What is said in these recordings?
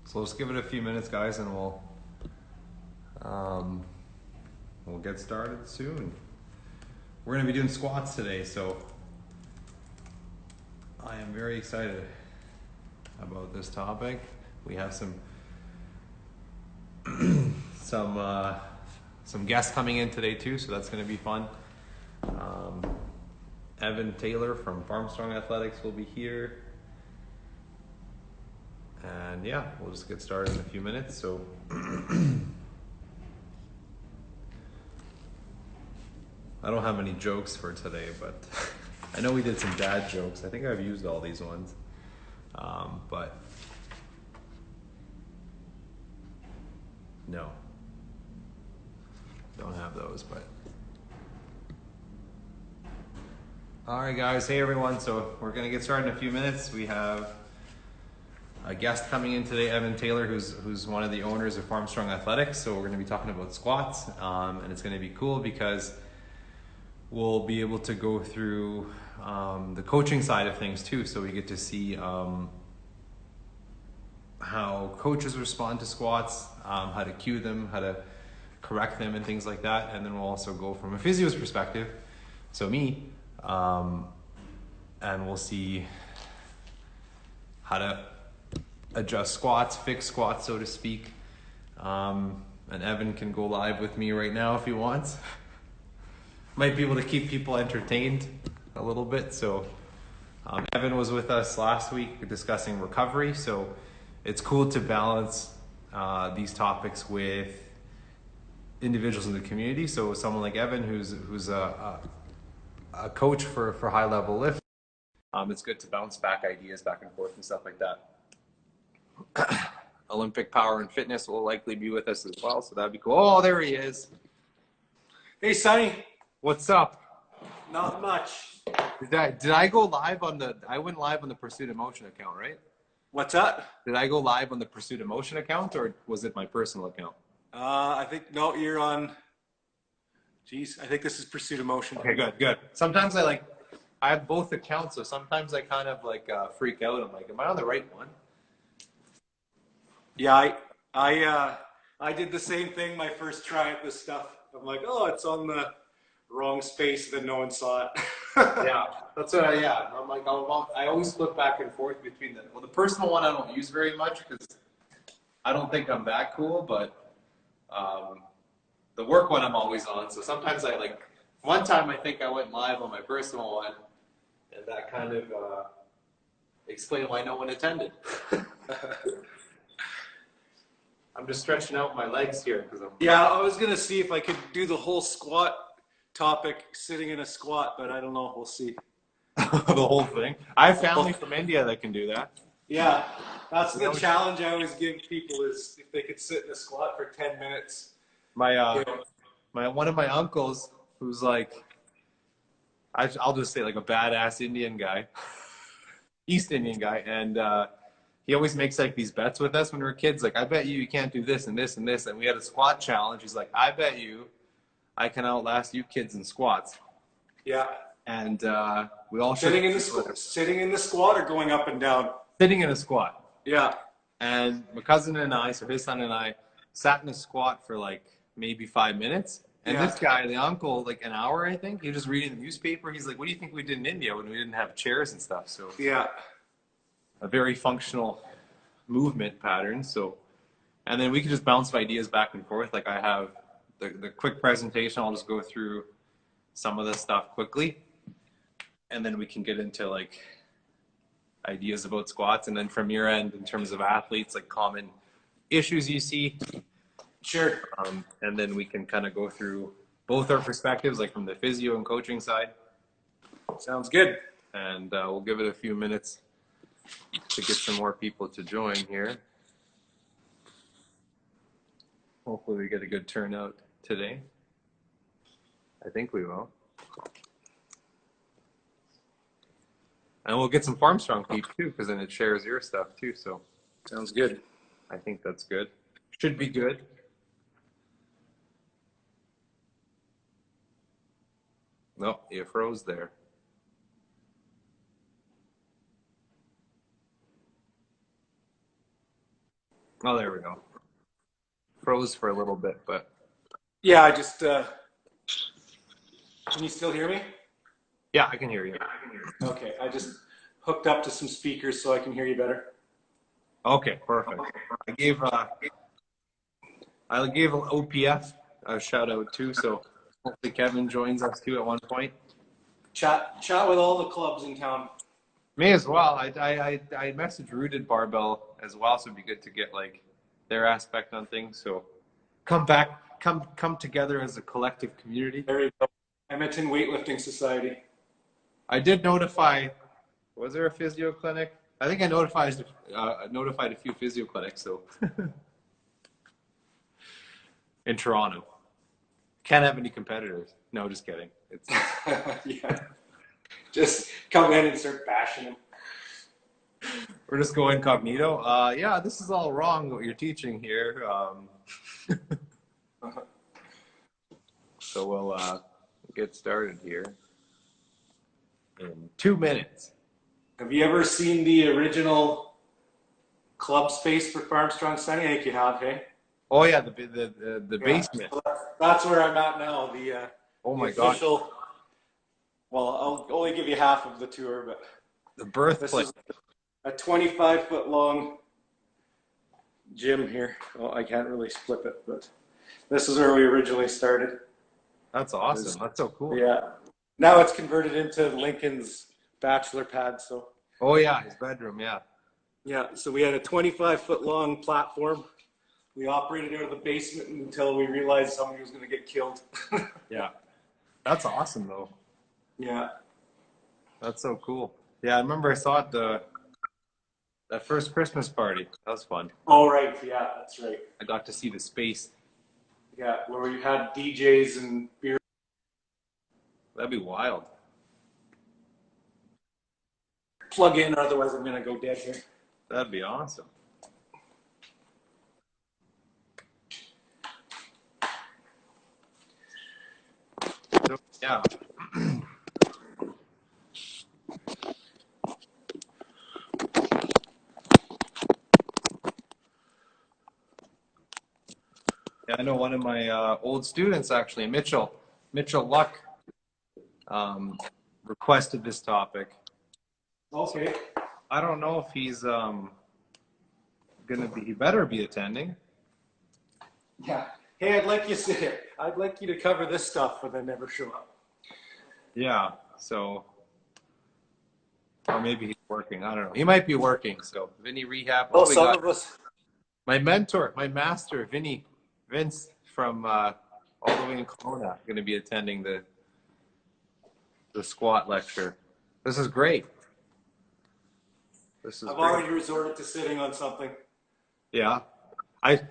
So let's give it a few minutes, guys, and um, we'll get started soon. We're going to be doing squats today, so I am very excited about this topic. We have some some guests coming in today too, so that's going to be fun. Evan Taylor from Farmstrong Athletics will be here. And yeah, we'll just get started in a few minutes. So I don't have any jokes for today, but I know we did some dad jokes. I think I've used all these ones. But no, don't have those, but all right, guys. Hey, everyone. So we're going to get started in a few minutes. We have a guest coming in today, Evan Taylor, who's one of the owners of Farmstrong Athletics. So we're going to be talking about squats, and it's going to be cool because we'll be able to go through the coaching side of things too. So we get to see how coaches respond to squats, how to cue them, how to correct them, and things like that. And then we'll also go from a physio's perspective, so me, and we'll see how to adjust squats, fix squats, so to speak. And Evan can go live with me right now if he wants. Might be able to keep people entertained a little bit. So Evan was with us last week discussing recovery. So it's cool to balance these topics with individuals in the community. So someone like Evan, who's a coach for high level lift, it's good to bounce back ideas back and forth and stuff like that. Olympic Power and Fitness will likely be with us as well, so that'd be cool. Oh, there he is. Hey, Sonny. What's up? Not much. Did I go live on I went live on the Pursuit of Motion account, right? What's up? Did I go live on the Pursuit of Motion account, or was it my personal account? I think, no, you're on, I think this is Pursuit of Motion. Okay, good. Sometimes I have both accounts, so sometimes I kind of freak out. I'm like, am I on the right one? Yeah, I did the same thing my first try at this stuff. I'm like, oh, it's on the wrong space, then no one saw it. Yeah, that's what I'm like, I always flip back and forth between the personal one I don't use very much because I don't think I'm that cool, but the work one I'm always on. So sometimes one time I think I went live on my personal one, and that kind of explained why no one attended. I'm just stretching out my legs here because Yeah, I was gonna see if I could do the whole squat topic sitting in a squat, but I don't know. We'll see. the whole thing. I have family from India that can do that. Yeah, that's the challenge I always give people is if they could sit in a squat for 10 minutes. One of my uncles, who's I'll just say a badass Indian guy, East Indian guy, and he always makes these bets with us when we were kids. I bet you can't do this and this and this. And we had a squat challenge. He's like, I bet you I can outlast you kids in squats. Yeah. And we all sitting in the squat or going up and down? Sitting in a squat. Yeah. And my cousin and I, so his son and I, sat in a squat for maybe 5 minutes. And this guy, the uncle, an hour, I think, he was just reading the newspaper. He's like, what do you think we did in India when we didn't have chairs and stuff? So yeah. A very functional movement pattern. So, and then we can just bounce ideas back and forth. I have the quick presentation. I'll just go through some of the stuff quickly, and then we can get into ideas about squats. And then from your end, in terms of athletes, common issues you see. Sure. And then we can kind of go through both our perspectives, from the physio and coaching side. Sounds good. And we'll give it a few minutes to get some more people to join here. Hopefully we get a good turnout today. I think we will. And we'll get some Farmstrong people too, because then it shares your stuff too. So sounds good. I think that's good. Should be good. No, you froze there. Oh, there we go. Froze for a little bit, but Yeah, I just, can you still hear me? yeah, I can hear you. Okay, I just hooked up to some speakers so I can hear you better. Okay, perfect. I gave OPF a shout out too, so hopefully Kevin joins us too at one point. Chat with all the clubs in town. Me as well. I messaged Rooted Barbell as well, so it'd be good to get like their aspect on things. So come together as a collective community. There you go. Edmonton Weightlifting Society. I did notify. Was there a physio clinic? I think I notified a few physio clinics. So in Toronto, can't have any competitors. No, just kidding. It's Yeah. Just come in and start bashing them. we're just going incognito. Yeah, this is all wrong what you're teaching here. So we'll get started here in 2 minutes. Have you ever seen the original club space for Farmstrong Sunny? I think you have, hey? Oh yeah, the basement. So that's where I'm at now. Oh The my god, official. Well, I'll only give you half of the tour, but the this birthplace. is a 25-foot long gym here. Well, I can't really flip it, but this is where we originally started. That's awesome. That's so cool. Yeah. Now it's converted into Lincoln's bachelor pad. So Oh yeah, his bedroom. Yeah. yeah, so we had a 25-foot long platform. We operated out of the basement until we realized somebody was going to get killed. Yeah. That's awesome though. Yeah. That's so cool. Yeah, I remember I saw it that first Christmas party. That was fun. Oh, right. Yeah, that's right. I got to see the space. Yeah, where we had DJs and beer. That'd be wild. Plug in, otherwise I'm going to go dead here. That'd be awesome. So, yeah. Yeah, I know one of my old students actually, Mitchell Luck, requested this topic. Okay. I don't know if he's he better be attending. Yeah. Hey, I'd like you to cover this stuff when they never show up. Yeah, so or maybe he's working. I don't know. He might be working. So Vinny Rehab. Well, some of us. My mentor, my master, Vince from all the way in Kelowna, going to be attending the squat lecture. This is great. I've already resorted to sitting on something. Yeah, I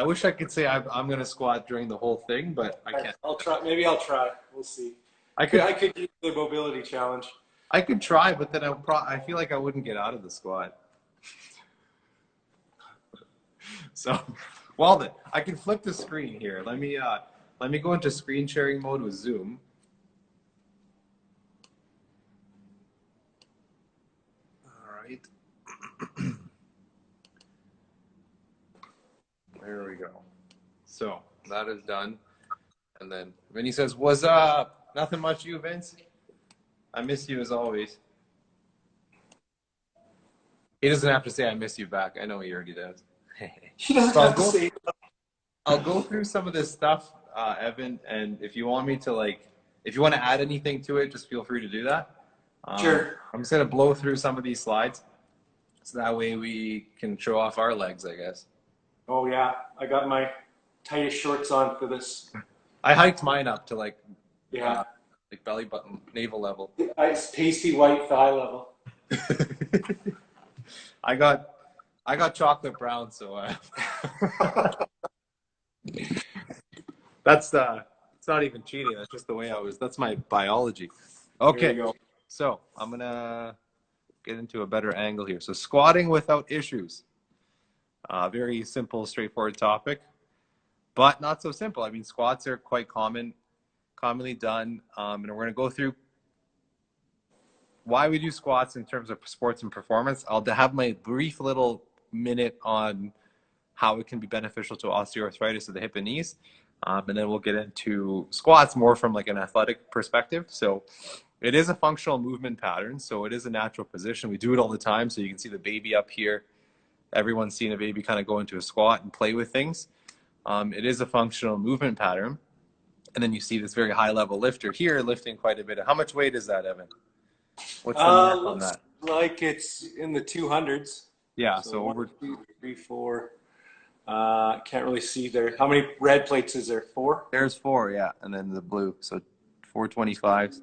wish I could say I'm going to squat during the whole thing, but I can't. I'll try. Maybe I'll try. We'll see. I could use the mobility challenge. I could try, but then I feel like I wouldn't get out of the squat. So, well then, I can flip the screen here. Let me go into screen sharing mode with Zoom. All right. There we go. So that is done. And then Vinny says, "What's up? Nothing much, you, Vince. I miss you as always." He doesn't have to say I miss you back. I know he already does. He doesn't So have to say. I'll go through some of this stuff, Evan, and if you want me to if you want to add anything to it, just feel free to do that. Sure. I'm just gonna blow through some of these slides, so that way we can show off our legs, I guess. Oh yeah, I got my tightest shorts on for this. I hiked mine up to Yeah. belly button, navel level. It's pasty white thigh level. I got chocolate brown, so that's it's not even cheating. That's just the way I was. That's my biology. Okay, so I'm gonna get into a better angle here. So squatting without issues. Very simple, straightforward topic, but not so simple. I mean, squats are quite commonly done, and we're gonna go through why we do squats in terms of sports and performance. I'll have my brief little minute on how it can be beneficial to osteoarthritis of the hip and knees. And then we'll get into squats more from like an athletic perspective. So it is a functional movement pattern. So it is a natural position. We do it all the time. So you can see the baby up here. Everyone's seen a baby kind of go into a squat and play with things. It is a functional movement pattern. And then you see this very high level lifter here lifting quite a bit. How much weight is that, Evan? What's the math on Looks that? like it's in the 200s. Yeah, So so one, over 2, 3, 4. Can't really see there. How many red plates is there? 4? there's 4, yeah, and then the blue, so 425s.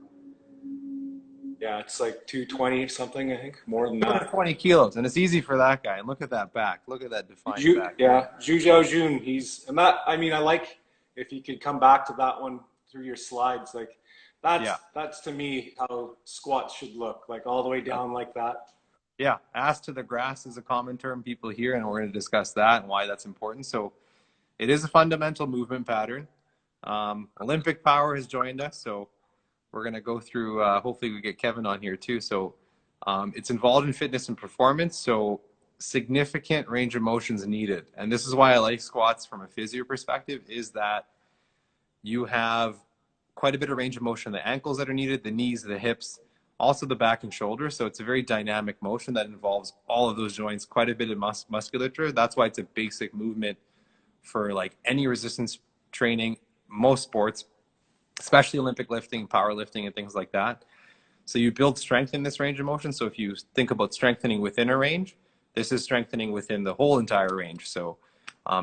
Yeah, it's like 220 something, I think. More than that. 20 kilos, and it's easy for that guy. And look at that back. Look at that defined back. Yeah, Zhu Xiaojun. And that. I mean, I like if you could come back to that one through your slides. Like that's to me how squats should look. Like all the way down like that. Yeah, ass to the grass is a common term people hear, and we're going to discuss that and why that's important. So it is a fundamental movement pattern. Olympic Power has joined us, so we're going to go through, hopefully we get Kevin on here too. So it's involved in fitness and performance, so significant range of motion is needed. And this is why I like squats from a physio perspective, is that you have quite a bit of range of motion in the ankles that are needed, the knees, the hips, also the back and shoulders. So it's a very dynamic motion that involves all of those joints, quite a bit of musculature. That's why it's a basic movement for like any resistance training, most sports, especially Olympic lifting, powerlifting, and things like that. So you build strength in this range of motion. So if you think about strengthening within a range, this is strengthening within the whole entire range. So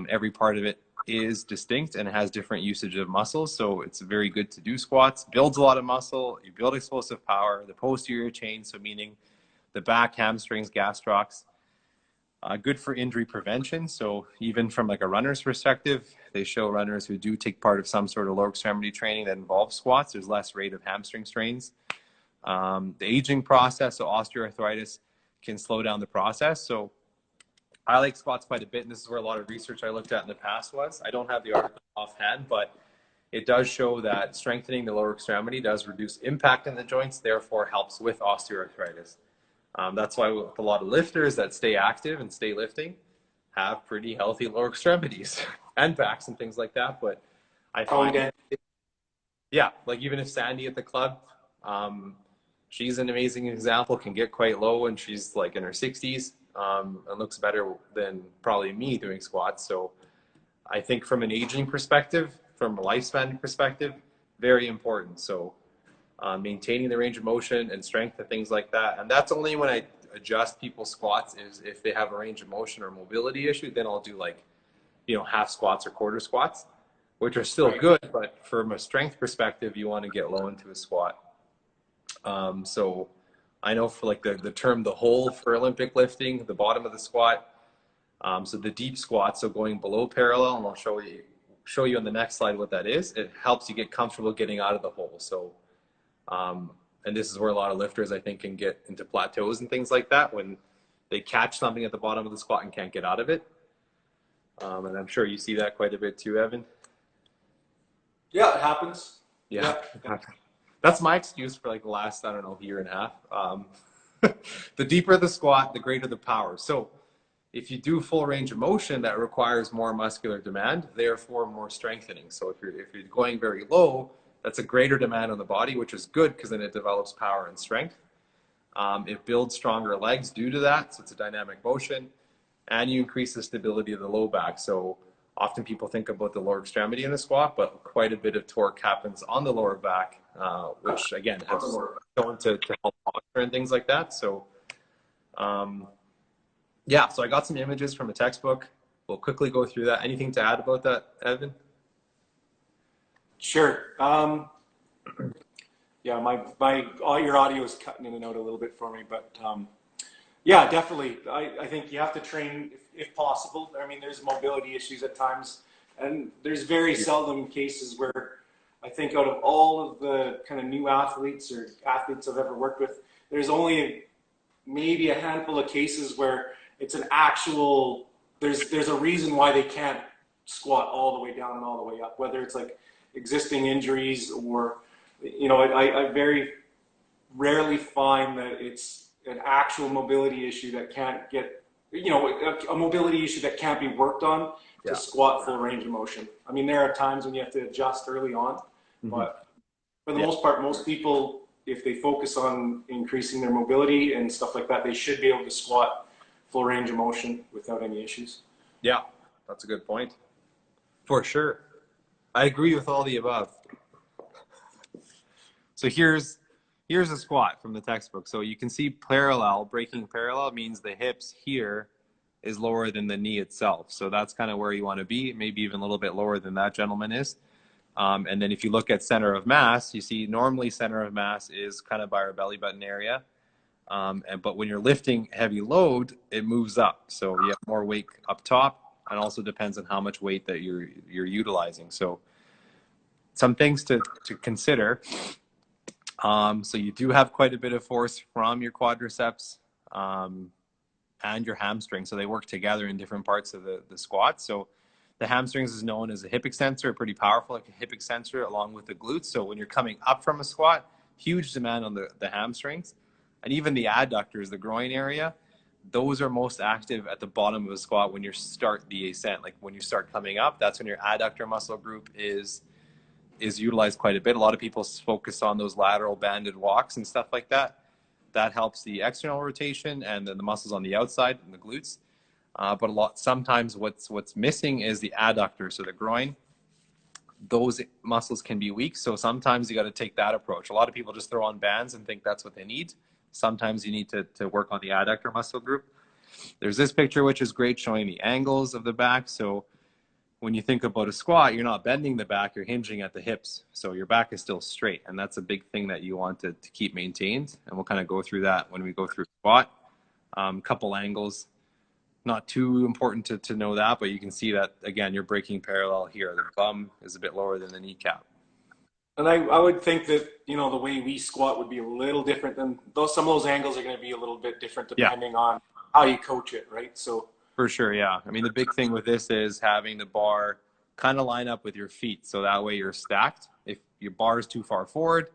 every part of it is distinct and has different usage of muscles. So it's very good to do squats, builds a lot of muscle, you build explosive power, the posterior chain, so meaning the back, hamstrings, gastrocs. Good for injury prevention. So even from like a runner's perspective, they show runners who do take part of some sort of lower extremity training that involves squats, there's less rate of hamstring strains. The aging process, so osteoarthritis, can slow down the process. So I like squats quite a bit, and this is where a lot of research I looked at in the past was. I don't have the article offhand, but it does show that strengthening the lower extremity does reduce impact in the joints, therefore helps with osteoarthritis. That's why with a lot of lifters that stay active and stay lifting have pretty healthy lower extremities and backs and things like that. But I find, yeah, like even if Sandy at the club, she's an amazing example, can get quite low and she's like in her 60s and looks better than probably me doing squats. So I think from an aging perspective, from a lifespan perspective, very important. So maintaining the range of motion and strength and things like that. And that's only when I adjust people's squats, is if they have a range of motion or mobility issue, then I'll do like, you know, half squats or quarter squats, which are still good, but from a strength perspective, you want to get low into a squat. So I know for like the term, the hole for Olympic lifting, the bottom of the squat. So the deep squat, so going below parallel, and I'll show you on the next slide what that is. It helps you get comfortable getting out of the hole. So, and this is where a lot of lifters, I think, can get into plateaus and things like that when they catch something at the bottom of the squat and can't get out of it. And I'm sure you see that quite a bit too, Evan. Yeah, it happens. Yeah. That's my excuse for like the last, I don't know, year and a half. The deeper the squat, the greater the power. So if you do full range of motion, that requires more muscular demand, therefore more strengthening. So if you're going very low, that's a greater demand on the body, which is good because then it develops power and strength. It builds stronger legs due to that. So it's a dynamic motion, and you increase the stability of the low back. So often people think about the lower extremity in a squat, but quite a bit of torque happens on the lower back, which again has shown to help posture and things like that. So yeah, so I got some images from a textbook. We'll quickly go through that. Anything to add about that, Evan? Sure. Yeah, your audio is cutting in and out a little bit for me, but yeah, definitely. I think you have to train if possible. I mean, there's mobility issues at times, and there's very seldom cases where I think out of all of the kind of new athletes or athletes I've ever worked with, there's only maybe a handful of cases where it's an actual, there's a reason why they can't squat all the way down and all the way up, whether it's like existing injuries or, you know, I very rarely find that it's an actual mobility issue that can't get a mobility issue that can't be worked on to Yeah. squat full range of motion. I mean, there are times when you have to adjust early on, Hmm. but for the Yeah. most part, most people, if they focus on increasing their mobility and stuff like that, they should be able to squat full range of motion without any issues. Yeah. That's a good point. For sure. I agree with all the above. So here's a squat from the textbook. So you can see parallel, breaking parallel means the hips here is lower than the knee itself. So that's kind of where you want to be, maybe even a little bit lower than that gentleman is. And then if you look at center of mass, you see normally center of mass is kind of by our belly button area. But when you're lifting heavy load, it moves up. So you have more weight up top, and also depends on how much weight that you're utilizing. So some things to consider. So you do have quite a bit of force from your quadriceps and your hamstring. So they work together in different parts of the squat. So the hamstrings is known as a hip extensor, pretty powerful like a hip extensor along with the glutes. So when you're coming up from a squat, huge demand on the hamstrings. And even the adductors, the groin area, those are most active at the bottom of a squat when you start the ascent. Like when you start coming up, that's when your adductor muscle group is utilized quite a bit. A lot of people focus on those lateral banded walks and stuff like that. That helps the external rotation and then the muscles on the outside and the glutes. But sometimes what's missing is the adductor, so the groin. Those muscles can be weak, so sometimes you got to take that approach. A lot of people just throw on bands and think that's what they need. Sometimes you need to work on the adductor muscle group. There's this picture, which is great, showing the angles of the back. So when you think about a squat, you're not bending the back, you're hinging at the hips. So your back is still straight. And that's a big thing that you want to keep maintained. And we'll kind of go through that when we go through squat. Couple angles, not too important to know that, but you can see that, again, you're breaking parallel here. The bum is a bit lower than the kneecap. And I would think that, the way we squat would be a little different than those. Some of those angles are going to be a little bit different Yeah, depending on how you coach it, right? So for sure, yeah. I mean, the big thing with this is having the bar kind of line up with your feet. So that way you're stacked. If your bar is too far forward,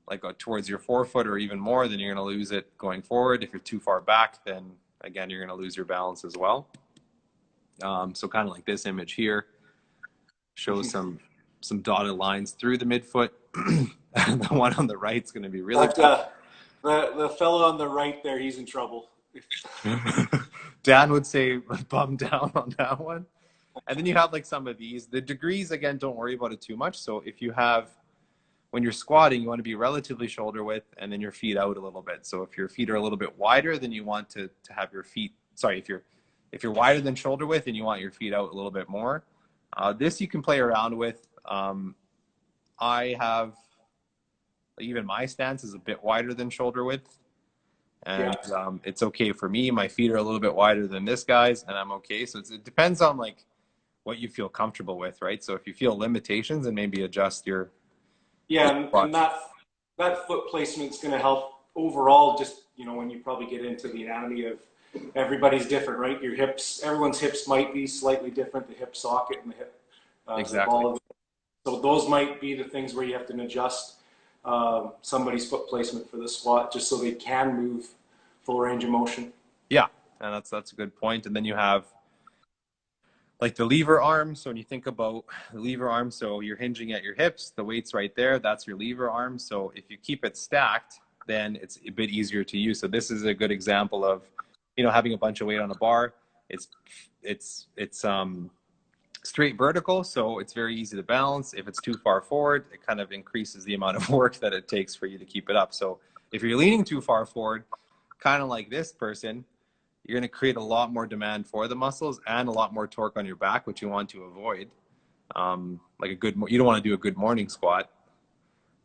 like towards your forefoot or even more, then you're going to lose it going forward. If you're too far back, then again, you're going to lose your balance as well. So kind of like this image here shows some dotted lines through the midfoot. And the one on the right is going to be really tough. The fellow on the right there, he's in trouble. Dan would say bum down on that one. And then you have like some of these. The degrees, again, don't worry about it too much. So if you have, when you're squatting, you want to be relatively shoulder width and then your feet out a little bit. So if your feet are a little bit wider, then you want to have your feet, sorry, if you're wider than shoulder width and you want your feet out a little bit more. This you can play around with. I have, even my stance is a bit wider than shoulder width. And it's okay for me. My feet are a little bit wider than this guy's and I'm okay. So it depends on like what you feel comfortable with, right? So if you feel limitations, and maybe adjust your and that foot placement is going to help overall. Just when you probably get into the anatomy of everybody's different, right? Your hips, everyone's hips might be slightly different. The hip socket and the hip, exactly. the ball of, so those might be the things where you have to adjust somebody's foot placement for the squat, just so they can move full range of motion. Yeah, and that's a good point. And then you have like the lever arm. So when you think about the lever arm, so you're hinging at your hips, the weight's right there. That's your lever arm. So if you keep it stacked, then it's a bit easier to use. So this is a good example of, having a bunch of weight on a bar. It's straight vertical, so it's very easy to balance. If it's too far forward, it kind of increases the amount of work that it takes for you to keep it up. So if you're leaning too far forward, kind of like this person, you're going to create a lot more demand for the muscles and a lot more torque on your back, which you want to avoid. You don't want to do a good morning squat.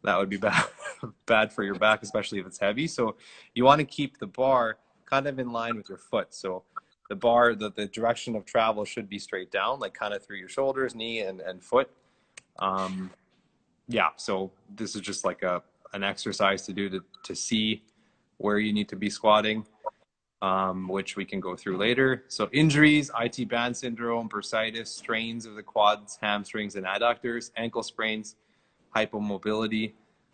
That would be bad for your back, especially if it's heavy. So you want to keep the bar kind of in line with your foot. So the bar, the direction of travel should be straight down, like kind of through your shoulders, knee, and foot. So this is just like an exercise to do to see where you need to be squatting, which we can go through later. So injuries, IT band syndrome, bursitis, strains of the quads, hamstrings, and adductors, ankle sprains, hypomobility,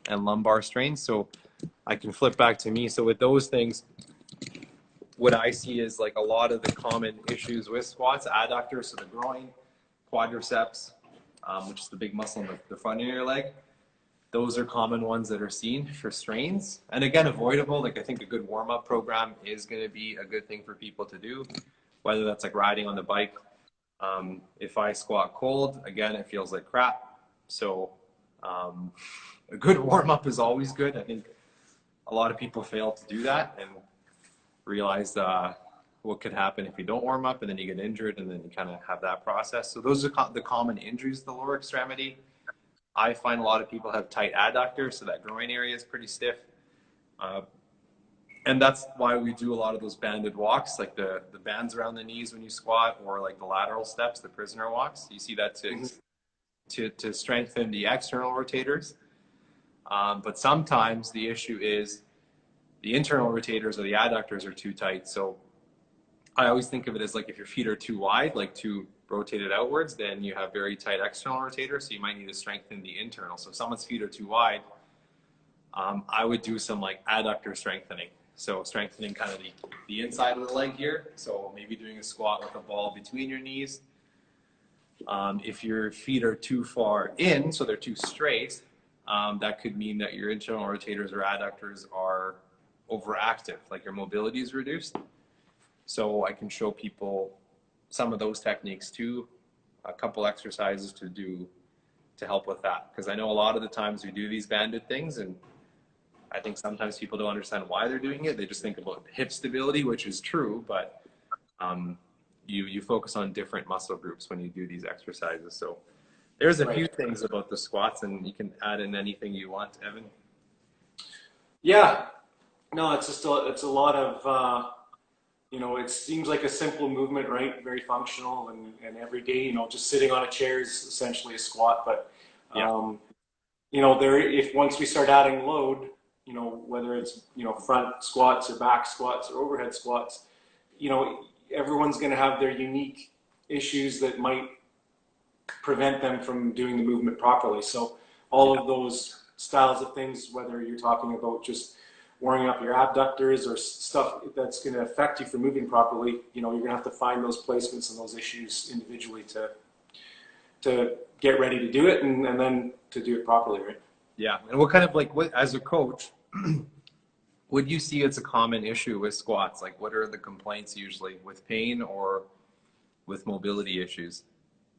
and lumbar strains. So I can flip back to me. So with those things, what I see is like a lot of the common issues with squats, adductors, so the groin, quadriceps, which is the big muscle in the front of your leg. Those are common ones that are seen for strains. And again, avoidable. Like I think a good warm-up program is going to be a good thing for people to do, whether that's like riding on the bike. If I squat cold, again, it feels like crap. So a good warm-up is always good. I think a lot of people fail to do that and realize what could happen if you don't warm up, and then you get injured, and then you kind of have that process. So those are the common injuries of the lower extremity. I find a lot of people have tight adductors, so that groin area is pretty stiff. And that's why we do a lot of those banded walks, like the bands around the knees when you squat, or like the lateral steps, the prisoner walks. You see that to strengthen the external rotators. But sometimes the issue is the internal rotators or the adductors are too tight. So I always think of it as like if your feet are too wide, like too rotated outwards, then you have very tight external rotators. So you might need to strengthen the internal. So if someone's feet are too wide, I would do some like adductor strengthening. So strengthening kind of the inside of the leg here. So maybe doing a squat with a ball between your knees. If your feet are too far in, so they're too straight, that could mean that your internal rotators or adductors are overactive, like your mobility is reduced. So I can show people some of those techniques too, a couple exercises to do to help with that. Because I know a lot of the times we do these banded things, and I think sometimes people don't understand why they're doing it. They just think about hip stability, which is true, but you focus on different muscle groups when you do these exercises. So there's a few things about the squats, and you can add in anything you want, Evan. Yeah, no, it's just it's a lot of, it seems like a simple movement, right? Very functional and every day, just sitting on a chair is essentially a squat. But, if once we start adding load, whether it's, front squats or back squats or overhead squats, everyone's going to have their unique issues that might prevent them from doing the movement properly. So all of those styles of things, whether you're talking about just warming up your abductors or stuff that's going to affect you from moving properly, you're going to have to find those placements and those issues individually to get ready to do it and then to do it properly, right? Yeah. And what kind of as a coach, would you see it's a common issue with squats? Like what are the complaints usually with pain or with mobility issues?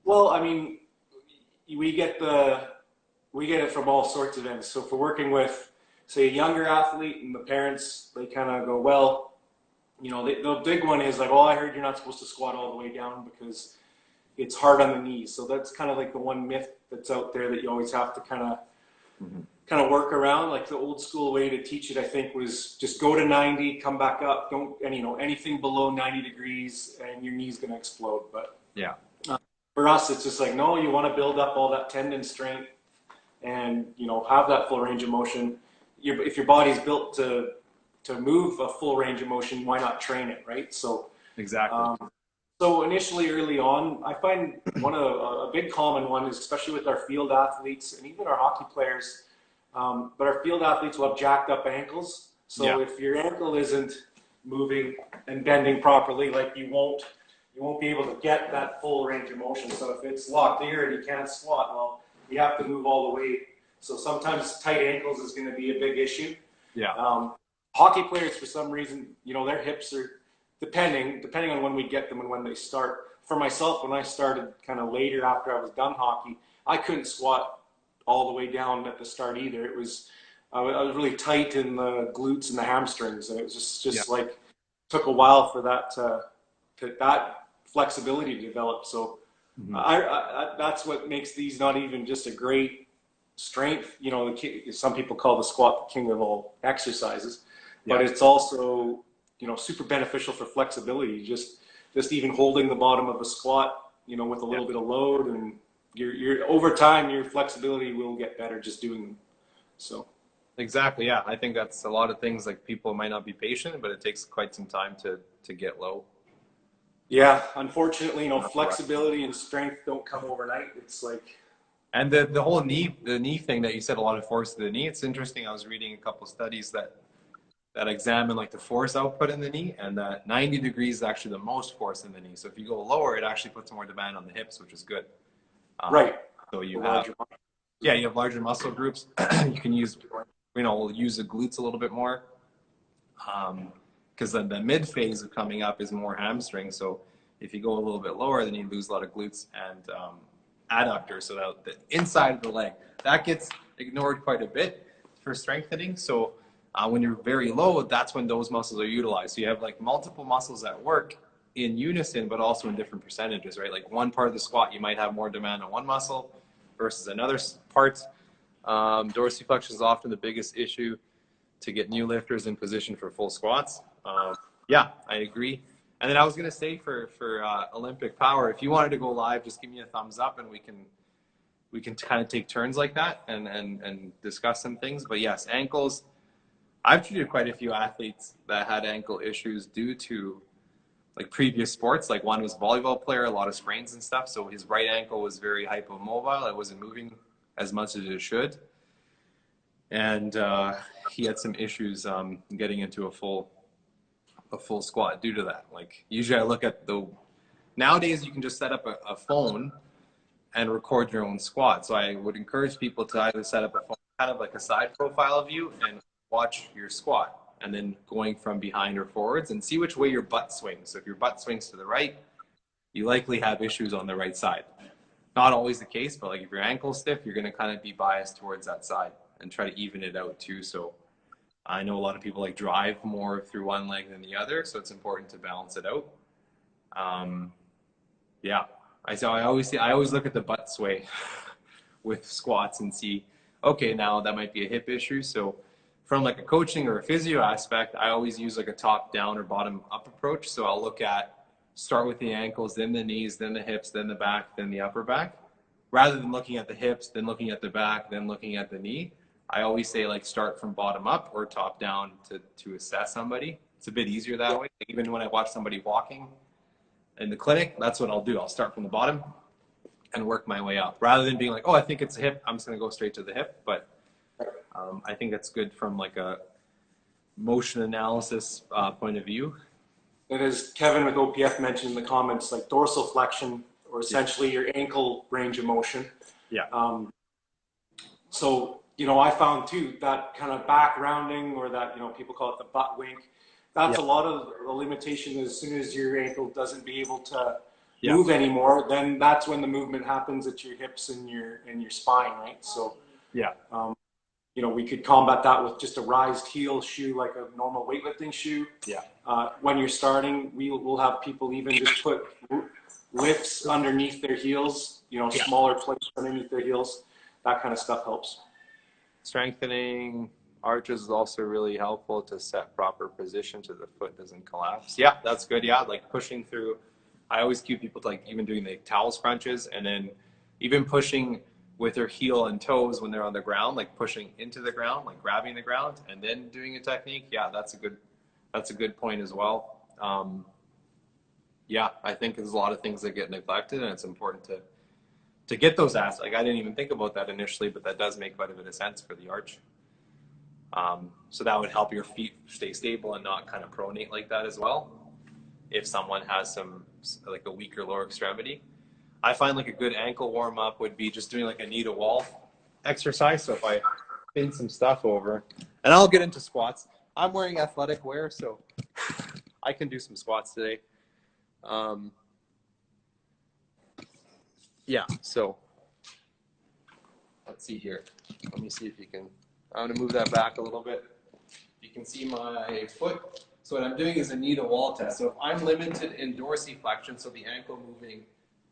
Well, I mean, we get it from all sorts of ends. So if we're working with, say, a younger athlete and the parents, they kind of go, well, the big one is like, oh, I heard you're not supposed to squat all the way down because it's hard on the knees. So that's kind of like the one myth that's out there that you always have to kind of work around. Like the old school way to teach it, I think, was just go to 90, come back up, anything below 90 degrees and your knee's going to explode. But yeah. For us, it's just like, no, you want to build up all that tendon strength and, have that full range of motion. If your body's built to move a full range of motion, why not train it, right? So exactly. So initially, early on, I find a big common one is especially with our field athletes and even our hockey players, but our field athletes will have jacked up ankles. So if your ankle isn't moving and bending properly, like you won't be able to get that full range of motion. So if it's locked here and you can't squat, well, you have to move all the way. So sometimes tight ankles is going to be a big issue. Yeah. Hockey players, for some reason, their hips are depending on when we get them and when they start. For myself, when I started kind of later after I was done hockey, I couldn't squat all the way down at the start either. It was I was really tight in the glutes and the hamstrings, and it was just like took a while for that flexibility to develop. So I that's what makes these not even just a great strength. Some people call the squat the king of all exercises, but it's also super beneficial for flexibility. Just even holding the bottom of a squat, with a little bit of load, and your over time your flexibility will get better just doing them. So. Exactly. Yeah. I think that's a lot of things, like people might not be patient, but it takes quite some time to get low. Yeah. Unfortunately, flexibility and strength don't come overnight. It's like, and the whole knee thing that you said, a lot of force to the knee. It's interesting. I was reading a couple of studies that that examine like the force output in the knee, and that 90 degrees is actually the most force in the knee. So if you go lower, it actually puts more demand on the hips, which is good. Right. So you have, yeah, you have larger muscle groups. You can use, we'll use the glutes a little bit more. Because then the mid phase of coming up is more hamstring. So if you go a little bit lower, then you lose a lot of glutes and adductors. So that the inside of the leg, that gets ignored quite a bit for strengthening. So when you're very low, that's when those muscles are utilized. So you have like multiple muscles at work in unison, but also in different percentages, right? Like one part of the squat, you might have more demand on one muscle versus another part. Dorsiflexion is often the biggest issue to get new lifters in position for full squats. Yeah, I agree. And then I was going to say for Olympic Power, if you wanted to go live, just give me a thumbs up and we can kind of take turns like that and discuss some things. But yes, ankles, I've treated quite a few athletes that had ankle issues due to like previous sports. Like one was a volleyball player, a lot of sprains and stuff. So his right ankle was very hypomobile. It wasn't moving as much as it should. And he had some issues getting into a full squat due to that. Like usually I look at nowadays you can just set up a phone and record your own squat. So I would encourage people to either set up a phone, kind of like a side profile of you, and watch your squat, and then going from behind or forwards and see which way your butt swings. So if your butt swings to the right, you likely have issues on the right side. Not always the case, but like if your ankle's stiff, you're going to kind of be biased towards that side and try to even it out too. So I know a lot of people like drive more through one leg than the other, so it's important to balance it out. Yeah, I always look at the butt sway with squats and see, okay, now that might be a hip issue. So from like a coaching or a physio aspect, I always use like a top down or bottom up approach. So I'll start with the ankles, then the knees, then the hips, then the back, then the upper back, rather than looking at the hips, then looking at the back, then looking at the knee. I always say like start from bottom up or top down to assess somebody. It's a bit easier that way. Like even when I watch somebody walking in the clinic, that's what I'll do. I'll start from the bottom and work my way up, rather than being like, oh, I think it's a hip, I'm just going to go straight to the hip. But I think that's good from like a motion analysis point of view. And as Kevin with OPF mentioned in the comments, like dorsal flexion, or essentially your ankle range of motion. Yeah. So, I found too that kind of back rounding, or that, people call it the butt wink. That's a lot of the limitation. As soon as your ankle doesn't be able to move anymore, then that's when the movement happens at your hips and your spine, right? So, we could combat that with just a raised heel shoe, like a normal weightlifting shoe. Yeah. When you're starting, we'll have people even just put lifts underneath their heels, smaller plates underneath their heels. That kind of stuff helps. Strengthening arches is also really helpful to set proper position so the foot doesn't collapse. Yeah, that's good. Yeah, like pushing through. I always cue people to like even doing the towel scrunches, and then even pushing with their heel and toes when they're on the ground, like pushing into the ground, like grabbing the ground and then doing a technique. Yeah, that's a good point as well. Yeah, I think there's a lot of things that get neglected, and it's important to get those aspects. Like I didn't even think about that initially, but that does make quite a bit of sense for the arch. So that would help your feet stay stable and not kind of pronate like that as well. If someone has like a weaker lower extremity, I find like a good ankle warm up would be just doing like a knee to wall exercise. So if I pin some stuff over, and I'll get into squats. I'm wearing athletic wear, so I can do some squats today. Yeah, so let's see here. Let me see if you can, I'm gonna move that back a little bit. You can see my foot. So what I'm doing is a knee to wall test. So if I'm limited in dorsiflexion, so the ankle moving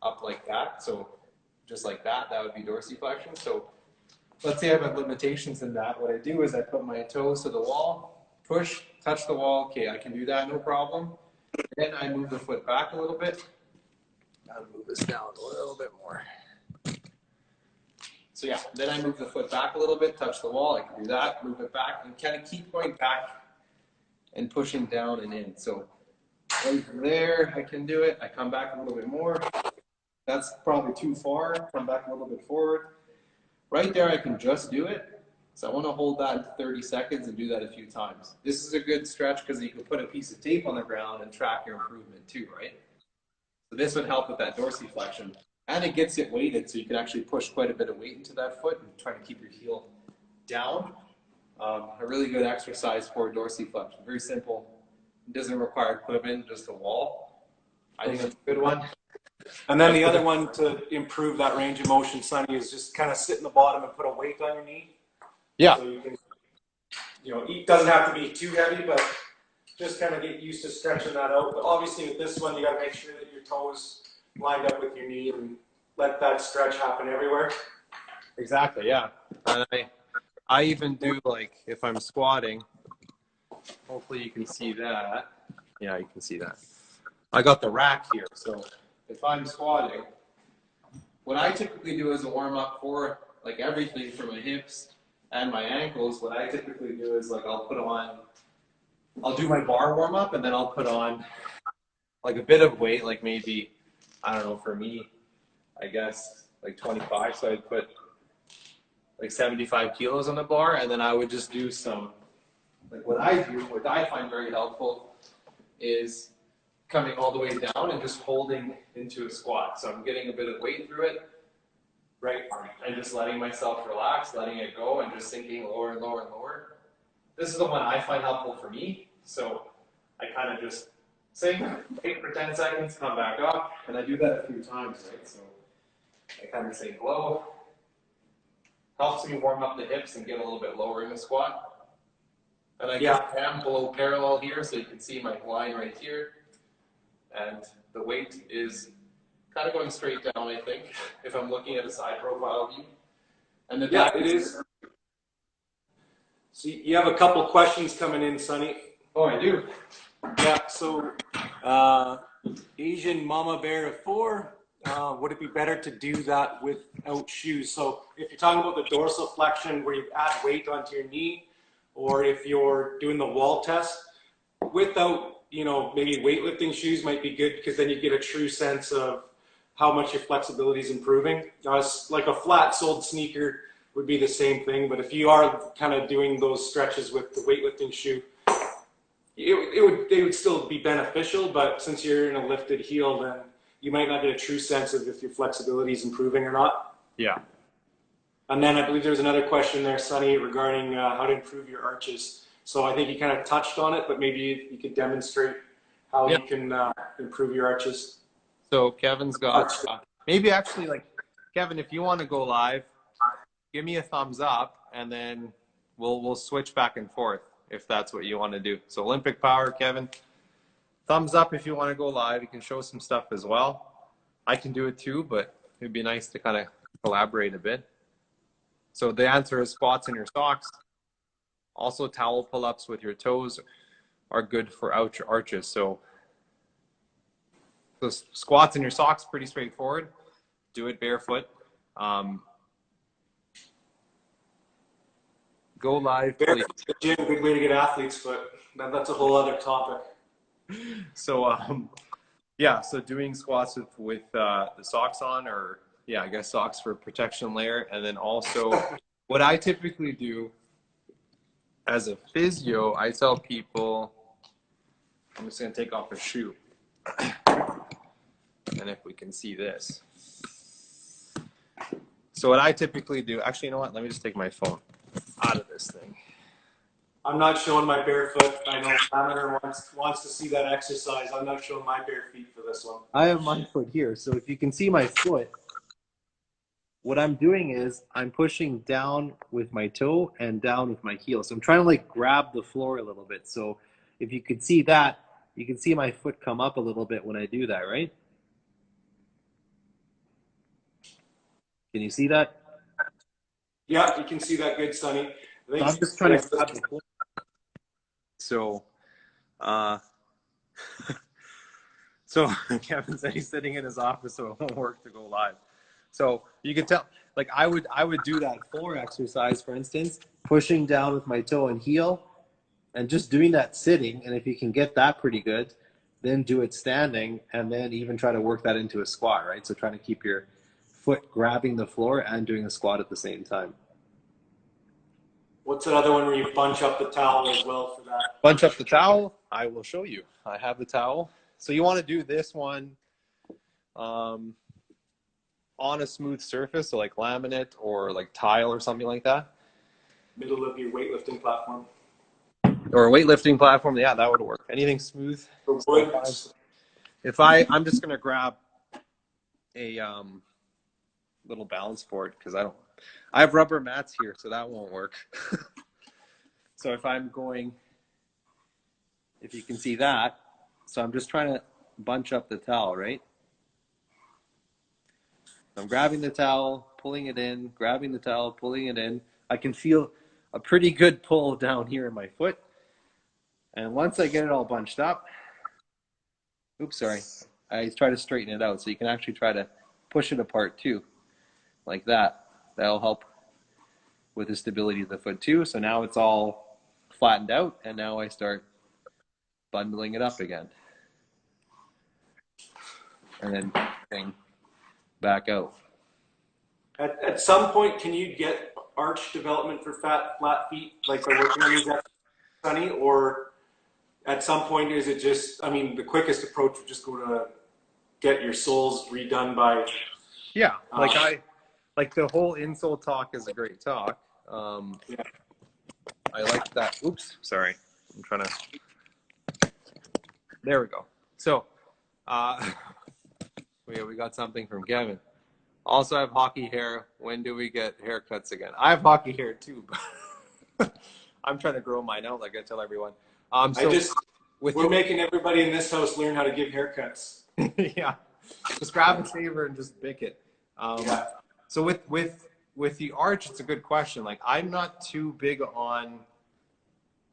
up like that, so just like that, that would be dorsiflexion. So let's say I have limitations in that. What I do is I put my toes to the wall, push, touch the wall. Okay, I can do that, no problem. Then I move the foot back a little bit. I'll move this down a little bit more. So yeah, then I move the foot back a little bit, touch the wall. I can do that, move it back, and kind of keep going back and pushing down and in. So right from there, I can do it. I come back a little bit more. That's probably too far. Come back a little bit forward. Right there, I can just do it. So I want to hold that to 30 seconds and do that a few times. This is a good stretch because you can put a piece of tape on the ground and track your improvement too, right? So this would help with that dorsiflexion. And it gets it weighted, so you can actually push quite a bit of weight into that foot and try to keep your heel down. A really good exercise for dorsiflexion. Very simple. It doesn't require equipment, just a wall. I think that's a good one. And then the other one to improve that range of motion, Sonny, is just kind of sit in the bottom and put a weight on your knee. Yeah. So you can, it doesn't have to be too heavy, but just kind of get used to stretching that out. But obviously with this one, you got to make sure that your toes lined up with your knee and let that stretch happen everywhere. Exactly, yeah. And I even do, like, if I'm squatting, hopefully you can see that. Yeah, you can see that. I got the rack here, so if I'm squatting, what I typically do as a warm-up for, like, everything from my hips and my ankles, what I typically do is, like, I'll do my bar warm-up, and then I'll put on, like, a bit of weight, like maybe, I don't know, for me, I guess, like 25, so I'd put like 75 kilos on the bar, and then I would just do some, like what I find very helpful is coming all the way down and just holding into a squat. So I'm getting a bit of weight through it, right? And just letting myself relax, letting it go, and just sinking lower and lower and lower. This is the one I find helpful for me. So I kind of just sink, wait for 10 seconds, come back up, and I do that a few times, right? So I kind of sink low. Helps me warm up the hips and get a little bit lower in the squat. And I guess I am below parallel here, so you can see my line right here. And the weight is kind of going straight down, I think, if I'm looking at a side profile view. And the it is. So you have a couple questions coming in, Sonny. Oh, I do. Yeah, so Asian Mama Bear of 4, would it be better to do that without shoes? So if you're talking about the dorsal flexion where you add weight onto your knee, or if you're doing the wall test, without, maybe weightlifting shoes might be good because then you get a true sense of how much your flexibility is improving. Like a flat-soled sneaker would be the same thing, but if you are kind of doing those stretches with the weightlifting shoe, they would still be beneficial, but since you're in a lifted heel, then you might not get a true sense of if your flexibility is improving or not. Yeah. And then I believe there's another question there, Sonny, regarding how to improve your arches. So I think you kind of touched on it, but maybe you could demonstrate how you can improve your arches. So Kevin's got, maybe actually, like, Kevin, if you want to go live, give me a thumbs up, and then we'll switch back and forth if that's what you want to do. So Olympic Power, Kevin, thumbs up if you want to go live. You can show some stuff as well. I can do it too, but it'd be nice to kind of collaborate a bit. So the answer is squats in your socks. Also, towel pull-ups with your toes are good for arches. So squats in your socks, pretty straightforward. Do it barefoot. Go live. Barefoot in the gym, good way to get athletes, but that's a whole other topic. So so doing squats with the socks on, or I guess socks for protection layer. And then also what I typically do as a physio, I tell people, I'm just going to take off a shoe. And if we can see this. So what I typically do, actually, you know what? Let me just take my phone out of this thing. I'm not showing my bare foot. I know Amateur wants to see that exercise. I'm not showing my bare feet for this one. I have my foot here. So if you can see my foot, what I'm doing is I'm pushing down with my toe and down with my heel. So I'm trying to like grab the floor a little bit. So if you could see that, you can see my foot come up a little bit when I do that, right? Can you see that? Yeah, you can see that good, Sonny. So I'm just trying to grab the floor. So, so Kevin said he's sitting in his office, so it won't work to go live. So you can tell, like I would do that floor exercise, for instance, pushing down with my toe and heel, and just doing that sitting. And if you can get that pretty good, then do it standing, and then even try to work that into a squat, right? So trying to keep your foot grabbing the floor and doing a squat at the same time. What's that other one where you bunch up the towel as well for that? Bunch up the towel. I will show you. I have the towel. So you want to do this one on a smooth surface, so like laminate or like tile or something like that. Middle of your weightlifting platform. Or a weightlifting platform, yeah, that would work. Anything smooth. For wood. I'm just gonna grab a little balance board because I have rubber mats here, so that won't work. So if you can see that, so I'm just trying to bunch up the towel, right? I'm grabbing the towel, pulling it in, grabbing the towel, pulling it in. I can feel a pretty good pull down here in my foot. And once I get it all bunched up, oops, sorry. I try to straighten it out so you can actually try to push it apart too, like that. That'll help with the stability of the foot too. So now it's all flattened out, and now I start bundling it up again. And then thing back out. At some point, can you get arch development for flat feet, like by working on these Sunny, or at some point is it just, I mean, the quickest approach would just go to get your soles redone by... Yeah, like the whole insole talk is a great talk. Yeah. I like that. Oops, sorry. I'm trying to... There we go. So, we got something from Kevin. Also, I have hockey hair. When do we get haircuts again? I have hockey hair too, but I'm trying to grow mine out, like I tell everyone. We're making everybody in this house learn how to give haircuts. Yeah, just grab a shaver and just bick it. Yeah. So with the arch, it's a good question. Like, I'm not too big on,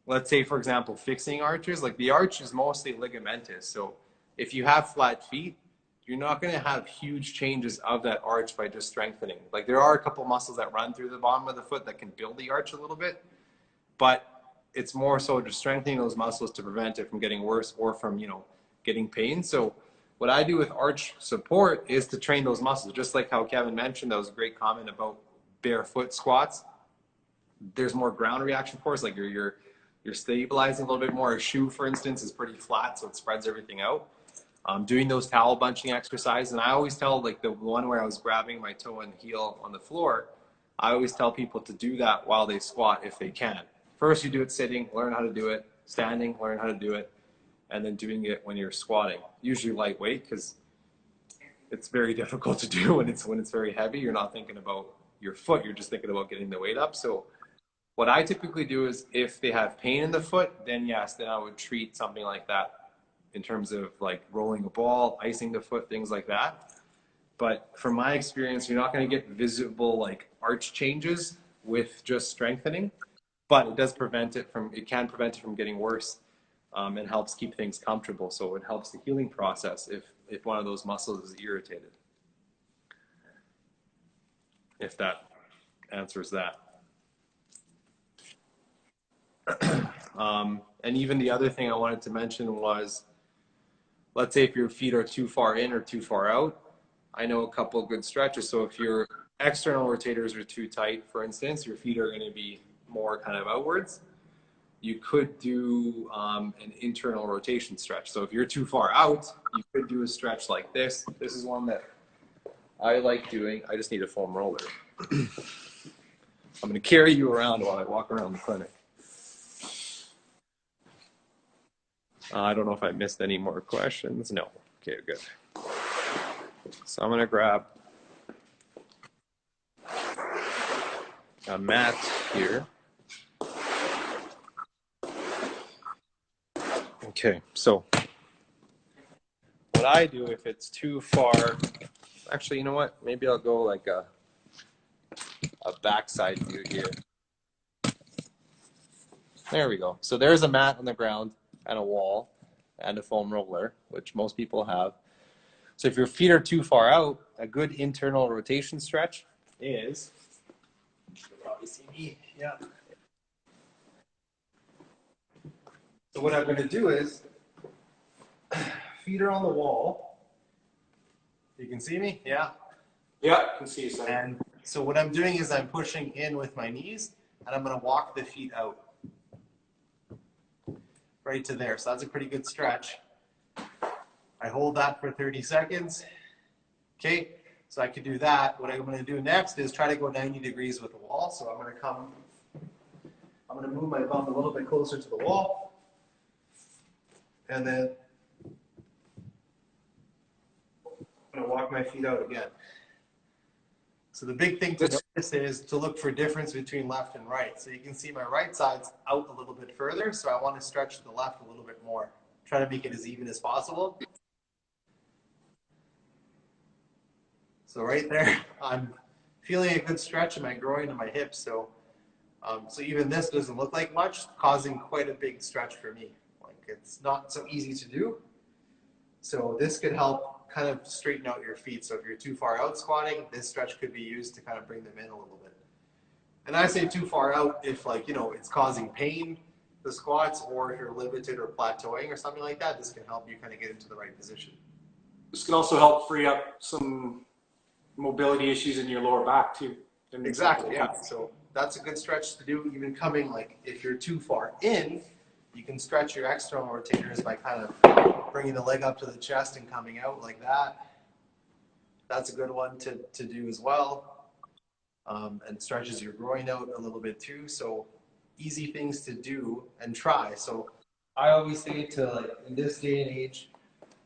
let's say, for example, fixing arches. Like, the arch is mostly ligamentous. So if you have flat feet, you're not going to have huge changes of that arch by just strengthening. Like, there are a couple muscles that run through the bottom of the foot that can build the arch a little bit, but it's more so just strengthening those muscles to prevent it from getting worse or from, getting pain. So what I do with arch support is to train those muscles, just like how Kevin mentioned. That was a great comment about barefoot squats. There's more ground reaction force, like you're stabilizing a little bit more. A shoe, for instance, is pretty flat, so it spreads everything out. Doing those towel bunching exercises, and I always tell, like the one where I was grabbing my toe and heel on the floor, I always tell people to do that while they squat if they can. First, you do it sitting, learn how to do it. Standing, learn how to do it. And then doing it when you're squatting. Usually lightweight, because it's very difficult to do when it's very heavy. You're not thinking about your foot, you're just thinking about getting the weight up. So what I typically do is, if they have pain in the foot, then yes, then I would treat something like that in terms of like rolling a ball, icing the foot, things like that. But from my experience, you're not going to get visible like arch changes with just strengthening, but it can prevent it from getting worse, and helps keep things comfortable. So it helps the healing process if one of those muscles is irritated. If that answers that. And even the other thing I wanted to mention was, let's say if your feet are too far in or too far out, I know a couple of good stretches. So if your external rotators are too tight, for instance, your feet are going to be more kind of outwards. You could do an internal rotation stretch. So if you're too far out, you could do a stretch like this. This is one that I like doing. I just need a foam roller. I'm going to carry you around while I walk around the clinic. I don't know if I missed any more questions. No. Okay, good. So I'm going to grab a mat here. Okay, so what I do if it's too far, actually, you know what? Maybe I'll go like a backside view here. There we go. So there's a mat on the ground and a wall and a foam roller, which most people have. So if your feet are too far out, a good internal rotation stretch is, you can probably see me, yeah. So what I'm going to do is, feet are on the wall. You can see me? Yeah? Yeah, I can see you, son. And so what I'm doing is I'm pushing in with my knees and I'm going to walk the feet out right to there. So that's a pretty good stretch. I hold that for 30 seconds. Okay, so I could do that. What I'm going to do next is try to go 90 degrees with the wall. So I'm going to move my bum a little bit closer to the wall. And then I'm going to walk my feet out again. So the big thing to notice is to look for difference between left and right. So you can see my right side's out a little bit further, so I want to stretch the left a little bit more. Try to make it as even as possible. So right there, I'm feeling a good stretch in my groin and my hips. So even this doesn't look like much, causing quite a big stretch for me. Like, it's not so easy to do. So this could help kind of straighten out your feet. So if you're too far out squatting, this stretch could be used to kind of bring them in a little bit. And I say too far out if, like, you know, it's causing pain, the squats, or if you're limited or plateauing or something like that, this can help you kind of get into the right position. This can also help free up some mobility issues in your lower back too. Exactly, yeah. So that's a good stretch to do. Even coming, like, if you're too far in, you can stretch your external rotators by kind of bringing the leg up to the chest and coming out like that. That's a good one to do as well. And stretches your groin out a little bit too. So easy things to do and try. So I always say to, like, in this day and age,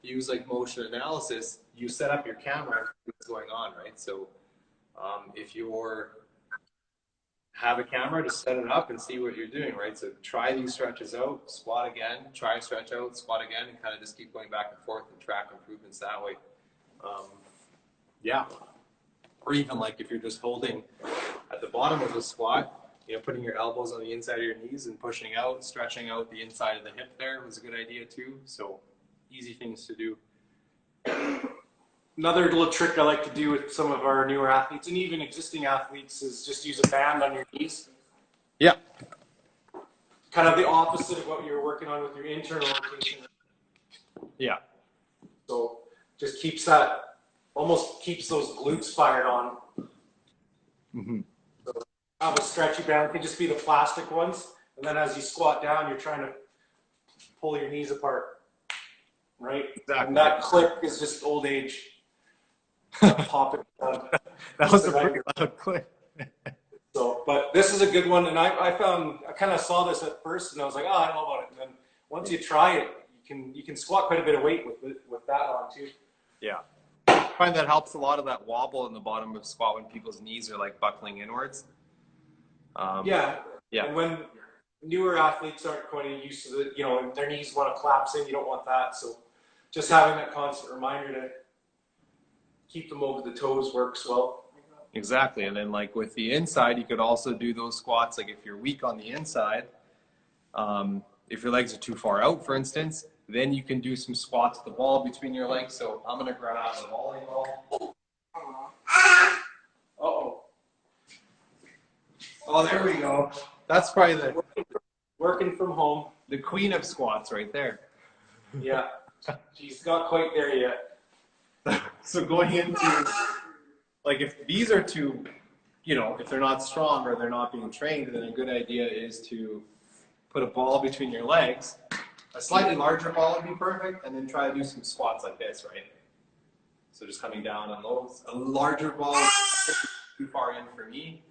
use like motion analysis. You set up your camera and see what's going on, right? So if you're have a camera, just set it up and see what you're doing, right? So try these stretches out, squat again, try and stretch out, squat again, and kind of just keep going back and forth and track improvements that way. Yeah. Or even like if you're just holding at the bottom of the squat, you know, putting your elbows on the inside of your knees and pushing out, stretching out the inside of the hip there was a good idea too. So easy things to do. Another little trick I like to do with some of our newer athletes and even existing athletes is just use a band on your knees. Yeah. Kind of the opposite of what you're working on with your internal rotation. Yeah. So just almost keeps those glutes fired on. Mm-hmm. So have a stretchy band. It can just be the plastic ones. And then as you squat down, you're trying to pull your knees apart. Right? Exactly. And that click is just old age. Pop it down. That was a pretty loud click. So, but this is a good one, and I kind of saw this at first, and I was like, oh, I don't know about it. And then once you try it, you can squat quite a bit of weight with that on too. Yeah, I find that helps a lot of that wobble in the bottom of squat when people's knees are like buckling inwards. Yeah. And when newer athletes aren't quite used to the, you know, their knees want to collapse in, you don't want that. So, just having that constant reminder to keep them over the toes works well. Exactly. And then like with the inside, you could also do those squats. Like if you're weak on the inside, if your legs are too far out, for instance, then you can do some squats with the ball between your legs. So I'm going to grab the volleyball. Uh-oh. Oh, there we go. That's probably the working from home. The queen of squats right there. Yeah. She's not quite there yet. So going into, like, if these are too, you know, if they're not strong or they're not being trained, then a good idea is to put a ball between your legs. A slightly larger ball would be perfect, and then try to do some squats like this, right? So just coming down on those. A larger ball is too far in for me.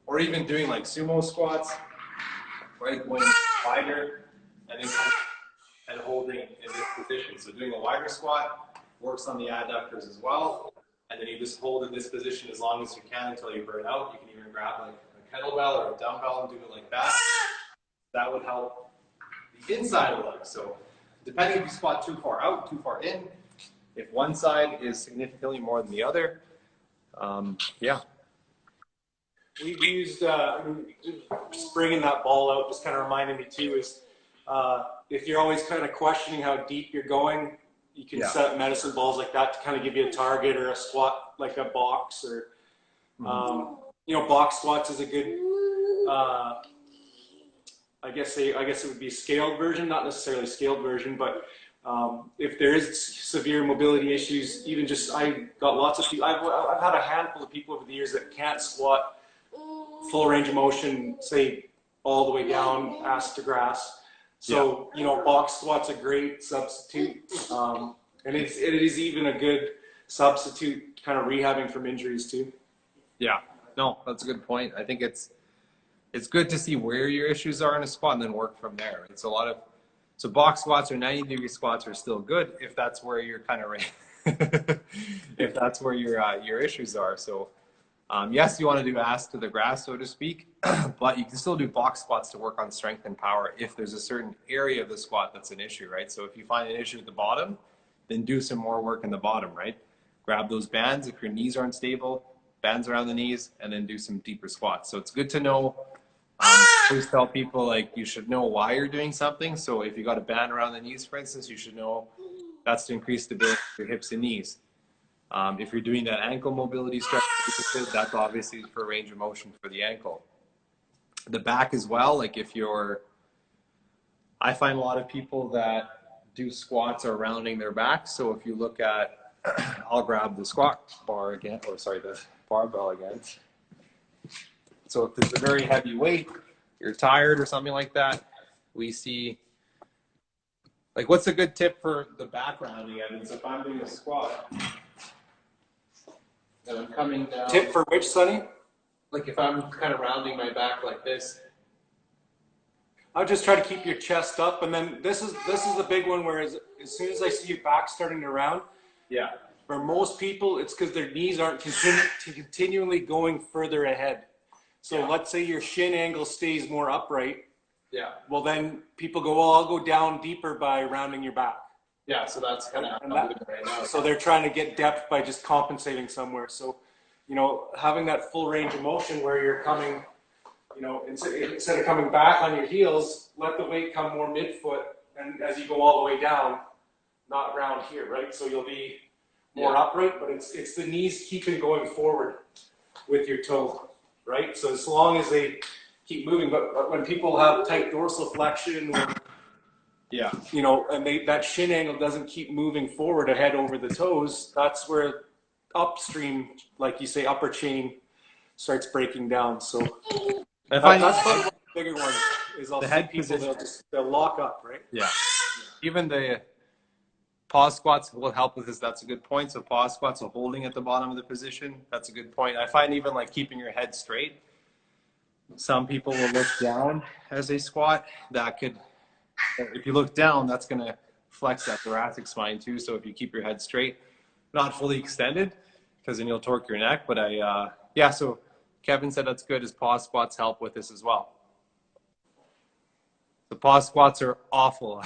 Or even doing like sumo squats, right? Going wider and then and holding in this position. So doing a wider squat works on the adductors as well. And then you just hold in this position as long as you can until you burn out. You can even grab like a kettlebell or a dumbbell and do it like that. That would help the inside of the leg. So depending if you squat too far out, too far in, if one side is significantly more than the other, yeah. We've used, just bringing that ball out, just kind of reminded me too, is if you're always kind of questioning how deep you're going, you can set up medicine balls like that to kind of give you a target or a squat, like a box or, you know, box squats is a good, I guess it would be a scaled version, not necessarily a scaled version, but if there is severe mobility issues, even just, I got lots of people, I've had a handful of people over the years that can't squat full range of motion, say all the way down, ass to grass. So, you know, box squat's a great substitute. And it is even a good substitute kind of rehabbing from injuries too. Yeah, no, that's a good point. I think it's good to see where your issues are in a squat and then work from there. It's so box squats or 90-degree squats are still good if that's where you're kind of if that's where your issues are. So yes, you want to do ass to the grass, so to speak, but you can still do box squats to work on strength and power if there's a certain area of the squat that's an issue, right? So if you find an issue at the bottom, then do some more work in the bottom, right? Grab those bands if your knees aren't stable, bands around the knees, and then do some deeper squats. So it's good to know. Always tell people, like, you should know why you're doing something. So if you got a band around the knees, for instance, you should know that's to increase stability of your hips and knees. If you're doing that ankle mobility stretch, that's obviously for range of motion for the ankle. The back as well, like I find a lot of people that do squats are rounding their back. So if you look at, I'll grab the squat bar again, or sorry, the barbell again. So if there's a very heavy weight, you're tired or something like that, we see, like, what's a good tip for the back rounding, Evan? So if I'm doing a squat and I'm coming down. Tip for which, Sonny? Like if I'm kind of rounding my back like this. I would just try to keep your chest up, and then this is the big one where as soon as I see your back starting to round, yeah. For most people, it's because their knees aren't continually going further ahead. So let's say your shin angle stays more upright. Yeah. Well, then people go, well, I'll go down deeper by rounding your back. Yeah, so that's kind of right now. So they're trying to get depth by just compensating somewhere. So, you know, having that full range of motion where you're coming, you know, instead of coming back on your heels, let the weight come more midfoot, and as you go all the way down, not round here, right? So you'll be more upright, but it's the knees keeping going forward with your toe, right? So as long as they keep moving, but when people have tight dorsiflexion, or, you know, and that shin angle doesn't keep moving forward ahead over the toes, that's where upstream, like you say, upper chain starts breaking down. So that's one of the bigger ones. Is I'll see people, they'll lock up, right? Yeah. Even the pause squats will help with this. That's a good point. So pause squats are holding at the bottom of the position. That's a good point. I find even like keeping your head straight. Some people will look down as they squat. That could, if you look down, that's going to flex that thoracic spine too. So if you keep your head straight, not fully extended, because then you'll torque your neck. But so Kevin said that's good, as pause squats help with this as well. The pause squats are awful.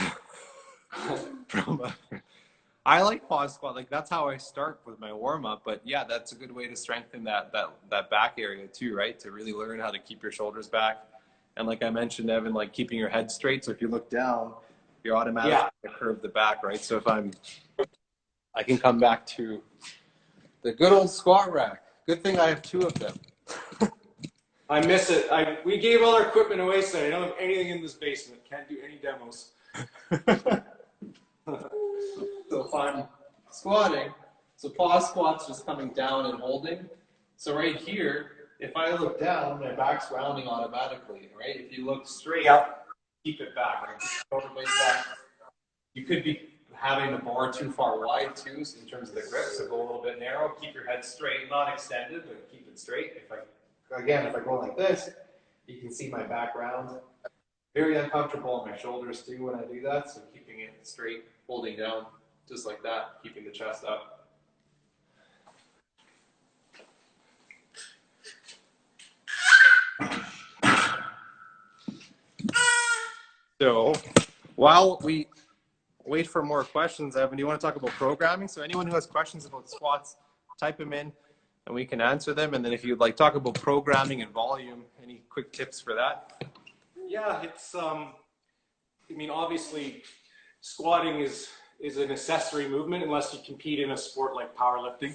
I like pause squat. Like that's how I start with my warm up. But yeah, that's a good way to strengthen that back area too, right? To really learn how to keep your shoulders back. And like I mentioned, Evan, like keeping your head straight. So if you look down, you're automatically going to curve the back, right? So if I can come back to the good old squat rack. Good thing I have two of them. I miss it. We gave all our equipment away, so I don't have anything in this basement. Can't do any demos. So if I'm squatting, so pause squats just coming down and holding. So right here, if I look down, my back's rounding automatically, right? If you look straight up, keep it back. Back. You could be having the bar too far wide too, so in terms of the grip, so go a little bit narrow. Keep your head straight, not extended, but keep it straight. If I go like this, you can see my back round. Very uncomfortable on my shoulders too when I do that, so keeping it straight, holding down, just like that, keeping the chest up. So while we wait for more questions, Evan, do you want to talk about programming? So anyone who has questions about squats, type them in and we can answer them. And then if you'd like talk about programming and volume, any quick tips for that? Yeah, it's, I mean, obviously squatting is an accessory movement unless you compete in a sport like powerlifting.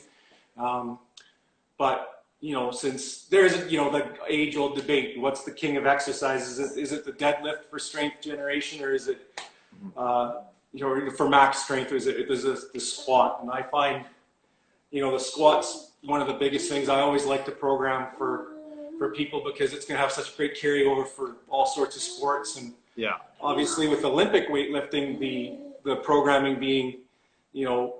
But, you know, since there's, you know, the age-old debate, what's the king of exercise? Is it the deadlift for strength generation, or is it, you know, for max strength, or is it the squat? And I find, you know, the squat's one of the biggest things. I always like to program for for people because it's going to have such great carryover for all sorts of sports. And Yeah. obviously with Olympic weightlifting, the programming being, you know,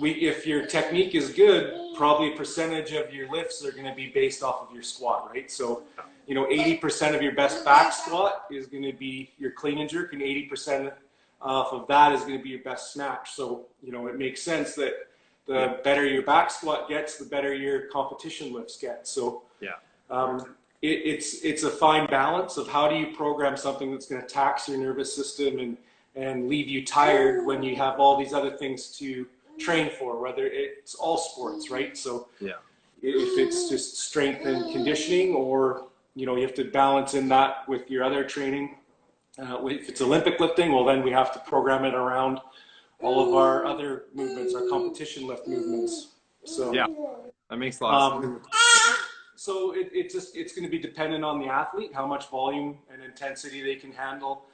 if your technique is good, probably a percentage of your lifts are going to be based off of your squat, right? So, you know, 80% of your best back squat is going to be your clean and jerk, and 80% off of that is going to be your best snatch. So, you know, it makes sense that the better your back squat gets, the better your competition lifts get. So, it's a fine balance of how do you program something that's going to tax your nervous system and leave you tired when you have all these other things to train for, whether it's all sports, right? So if it's just strength and conditioning, or, you know, you have to balance in that with your other training. If it's Olympic lifting, well, then we have to program it around all of our other movements, our competition lift movements. So that makes a lot of sense. So it's going to be dependent on the athlete, how much volume and intensity they can handle,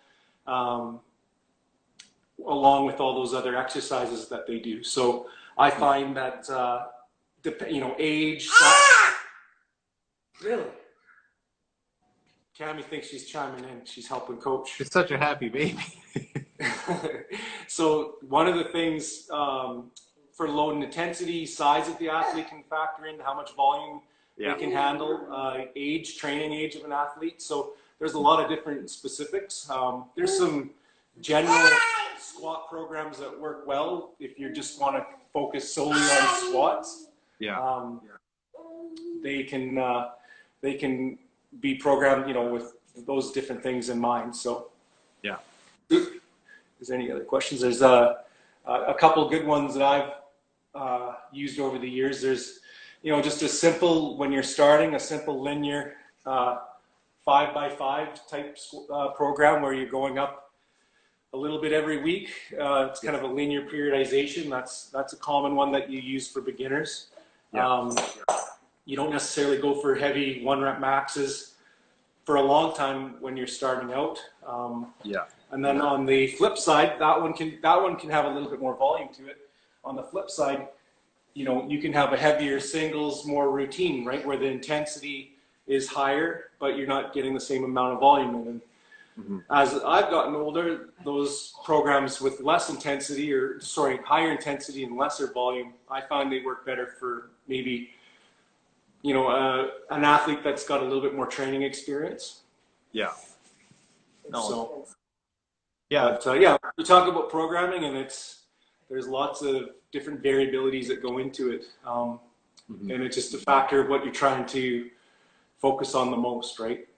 along with all those other exercises that they do. So I find that, you know, age. Really? Cammie thinks she's chiming in. She's helping coach. She's such a happy baby. So one of the things for load and intensity, size of the athlete can factor into how much volume they can handle, age, training age of an athlete. So there's a lot of different specifics. There's some general squat programs that work well if you just want to focus solely on squats. They can be programmed, you know, with those different things in mind. So is there any other questions? There's a couple good ones that I've used over the years. There's, you know, just a simple, when you're starting, a simple linear 5x5 type program where you're going up a little bit every week. It's kind of a linear periodization. That's a common one that you use for beginners. You don't necessarily go for heavy 1-rep maxes for a long time when you're starting out. And then on the flip side, that one can have a little bit more volume to it. On the flip side, you know, you can have a heavier singles, more routine, right, where the intensity is higher, but you're not getting the same amount of volume in. And as I've gotten older, those programs with less intensity, higher intensity and lesser volume, I find they work better for maybe, you know, an athlete that's got a little bit more training experience. So, we talk about programming, and there's lots of different variabilities that go into it. And it's just a factor of what you're trying to focus on the most, right?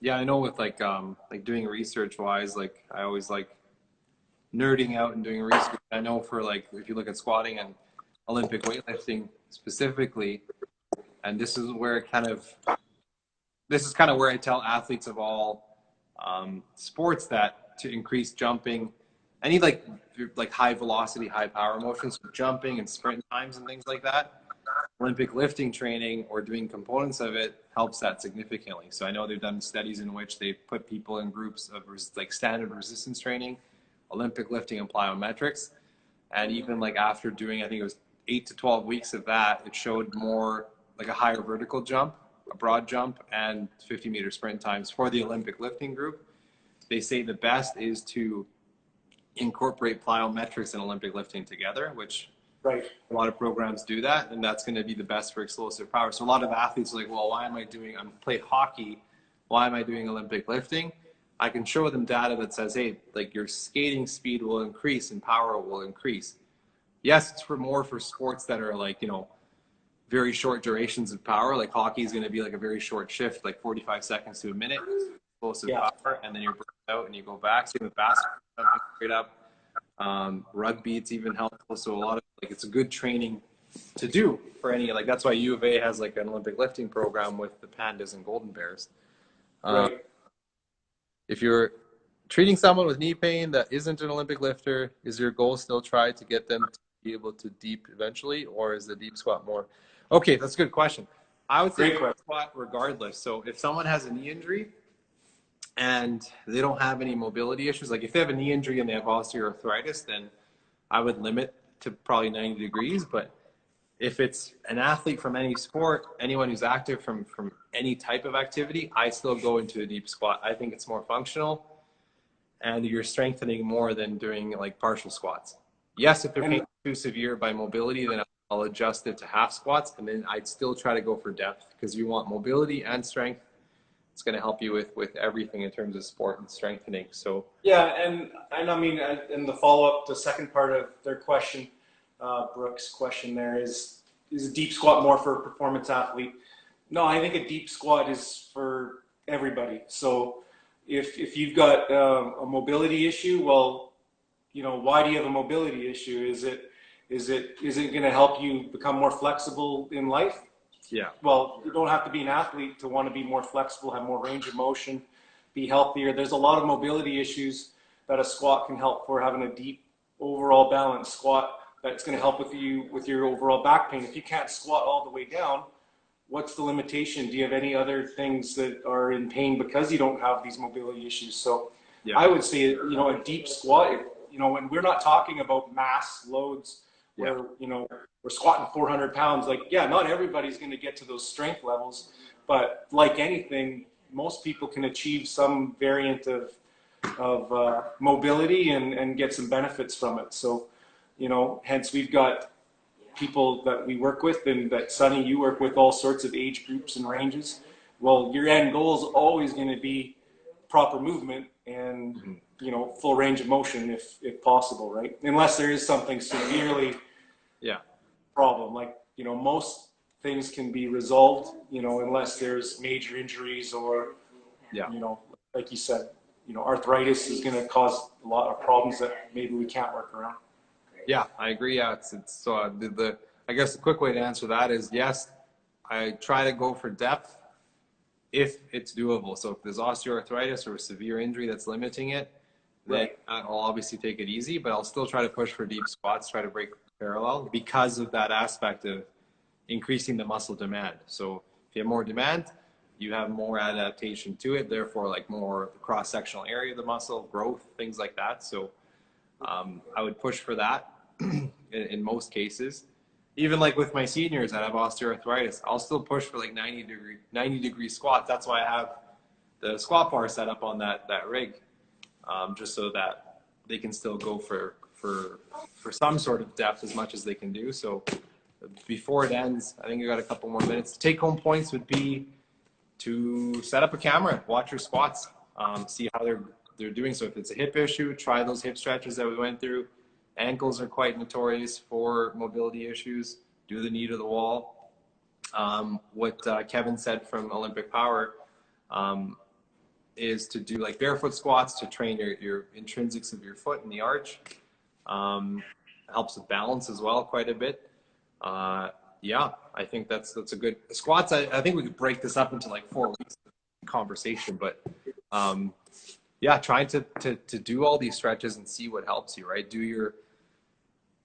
Yeah, I know with like doing research wise, like I always like nerding out and doing research. I know for like, if you look at squatting and Olympic weightlifting specifically, and this is where where I tell athletes of all sports that to increase jumping, any like high velocity, high power motions, so jumping and sprint times and things like that, Olympic lifting training or doing components of it helps that significantly. So I know they've done studies in which they put people in groups of like standard resistance training, Olympic lifting, and plyometrics. And even like after doing, I think it was 8 to 12 weeks of that, it showed more like a higher vertical jump, a broad jump, and 50-meter sprint times for the Olympic lifting group. They say the best is to incorporate plyometrics and Olympic lifting together, which a lot of programs do that, and that's going to be the best for explosive power. So a lot of athletes are like, well, I'm play hockey, why am I doing Olympic lifting? I can show them data that says, hey, like your skating speed will increase and power will increase. Yes, it's for sports that are like, you know, very short durations of power. Like hockey is going to be like a very short shift, like 45 seconds to a minute, explosive power, and then you're out and you go back. Same with basketball, jumping straight up. Rugby, it's even helpful. So a lot of it's a good training to do for any, like that's why U of A has like an Olympic lifting program with the pandas and golden bears. If you're treating someone with knee pain that isn't an Olympic lifter, is your goal still try to get them to be able to deep eventually, or is the deep squat more? Okay, that's a good question. I would say squat regardless. So if someone has a knee injury and they don't have any mobility issues, like if they have a knee injury and they have osteoarthritis, then I would limit to probably 90 degrees. But If it's an athlete from any sport, anyone who's active from any type of activity, I still go into a deep squat. I think it's more functional, and you're strengthening more than doing like partial squats. Yes, if they're pain too severe by mobility, then I'll adjust it to half squats, and then I'd still try to go for depth, because you want mobility and strength. It's going to help you with everything in terms of sport and strengthening. So yeah, and I mean, and the follow up, the second part of their question, Brooke's question there is a deep squat more for a performance athlete? No, I think a deep squat is for everybody. So if you've got a mobility issue, well, you know, why do you have a mobility issue? Is it going to help you become more flexible in life? yeah. Well, you don't have to be an athlete to want to be more flexible, have more range of motion, be healthier. There's a lot of mobility issues that a squat can help for, having a deep overall balanced squat that's going to help with your overall back pain. If you can't squat all the way down, what's the limitation? Do you have any other things that are in pain because you don't have these mobility issues? So yeah. I would say, you know, a deep squat, you know, and we're not talking about mass loads where, you know, we're squatting 400 pounds. Like, yeah, not everybody's going to get to those strength levels, but like anything, most people can achieve some variant of mobility and get some benefits from it. So, you know, hence we've got people that we work with, and that Sonny, you work with all sorts of age groups and ranges. Well, your end goal is always going to be proper movement and, you know, full range of motion if possible, right? Unless there is something severely problem. Like, you know, most things can be resolved, you know, unless there's major injuries or, you know, like you said, you know, arthritis is going to cause a lot of problems that maybe we can't work around. Yeah, I agree. Yeah, it's so I guess the quick way to answer that is yes, I try to go for depth if it's doable. So if there's osteoarthritis or a severe injury that's limiting it, then I'll obviously take it easy, but I'll still try to push for deep squats, try to break parallel, because of that aspect of increasing the muscle demand. So if you have more demand, you have more adaptation to it, therefore like more cross-sectional area of the muscle, growth, things like that. So I would push for that in most cases. Even like with my seniors that have osteoarthritis, I'll still push for like 90 degree squats. That's why I have the squat bar set up on that rig, just so that they can still go for some sort of depth as much as they can do. So before it ends, I think you got a couple more minutes. Take home points would be to set up a camera, watch your squats, see how they're doing. So if it's a hip issue, try those hip stretches that we went through. Ankles are quite notorious for mobility issues. Do the knee to the wall. What Kevin said from Olympic Power is to do like barefoot squats to train your intrinsics of your foot in the arch. Helps with balance as well quite a bit. Yeah, I think that's a good squats. I think we could break this up into like 4 weeks of conversation, but yeah, trying to do all these stretches and see what helps you, right? Do your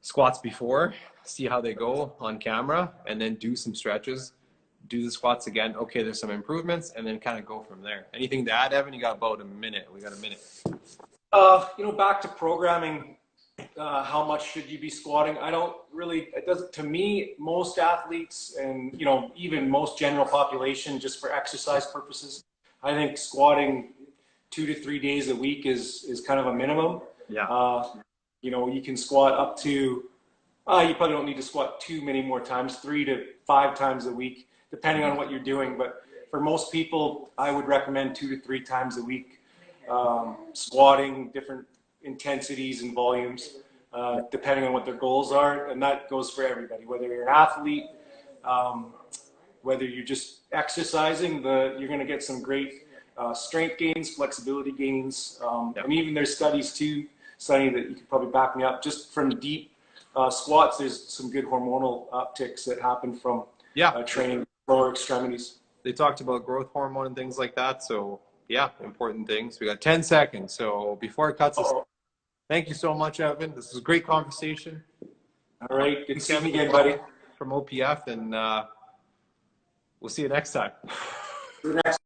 squats before, see how they go on camera, and then do some stretches, do the squats again. Okay, there's some improvements, and then kind of go from there. Anything to add, Evan? You got about a minute. We got a minute. You know, back to programming, how much should you be squatting? I don't really, it doesn't, to me, most athletes and, you know, even most general population, just for exercise purposes, I think squatting 2 to 3 days a week is kind of a minimum. Yeah. You know, you can squat up to, you probably don't need to squat too many more times, 3 to 5 times a week, depending on what you're doing. But for most people, I would recommend 2 to 3 times a week, squatting, different intensities and volumes, depending on what their goals are. And that goes for everybody, whether you're an athlete, whether you're just exercising, you're going to get some great strength gains, flexibility gains. And even there's studies too, Sonny, that you could probably back me up, just from deep squats, there's some good hormonal upticks that happen from training lower extremities. They talked about growth hormone and things like that. So yeah, important things. We got 10 seconds. So before it cuts us, thank you so much, Evan. This was a great conversation. All right. Good to see you again, buddy. From OPF, and we'll see you next time. See you next